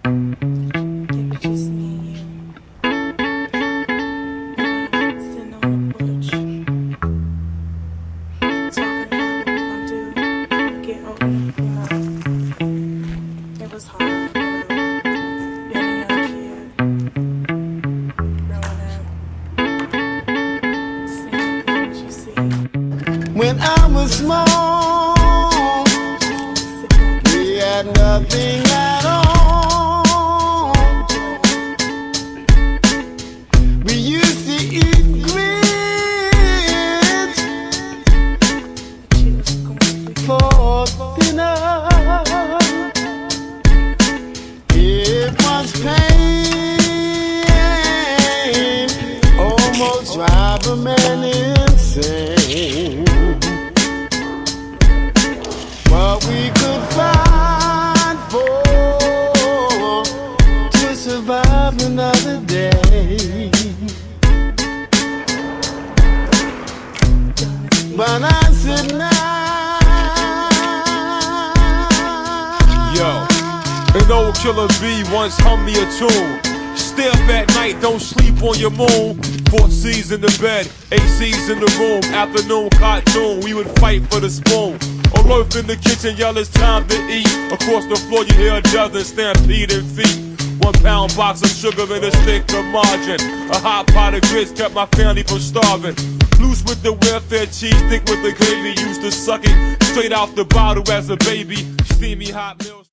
Think it's just me and you. Sitting on the porch, talking about what we gonna do when we get older. It was hard, being a young kid, growing up, seeing things you see. When I was small, we had nothing at all. We used to eat grits for dinner. It was pain, almost drive a man insane. What we could find for to survive another day. But I said now, Yo, an old killer bee once hummed me a tune. Stay up at night, don't sleep on your moon. 4 C's in the bed, 8 C's in the room. Afternoon cartoon, we would fight for the spoon. Alert in the kitchen, yell it's time to eat. Across the floor you hear a dozen stampeding feet. 1 pound box of sugar and a stick of margarine. A hot pot of grits kept my family from starving. Loose with the welfare cheese, thick with the gravy. Used to suck it straight out the bottle as a baby. Steamy hot meals.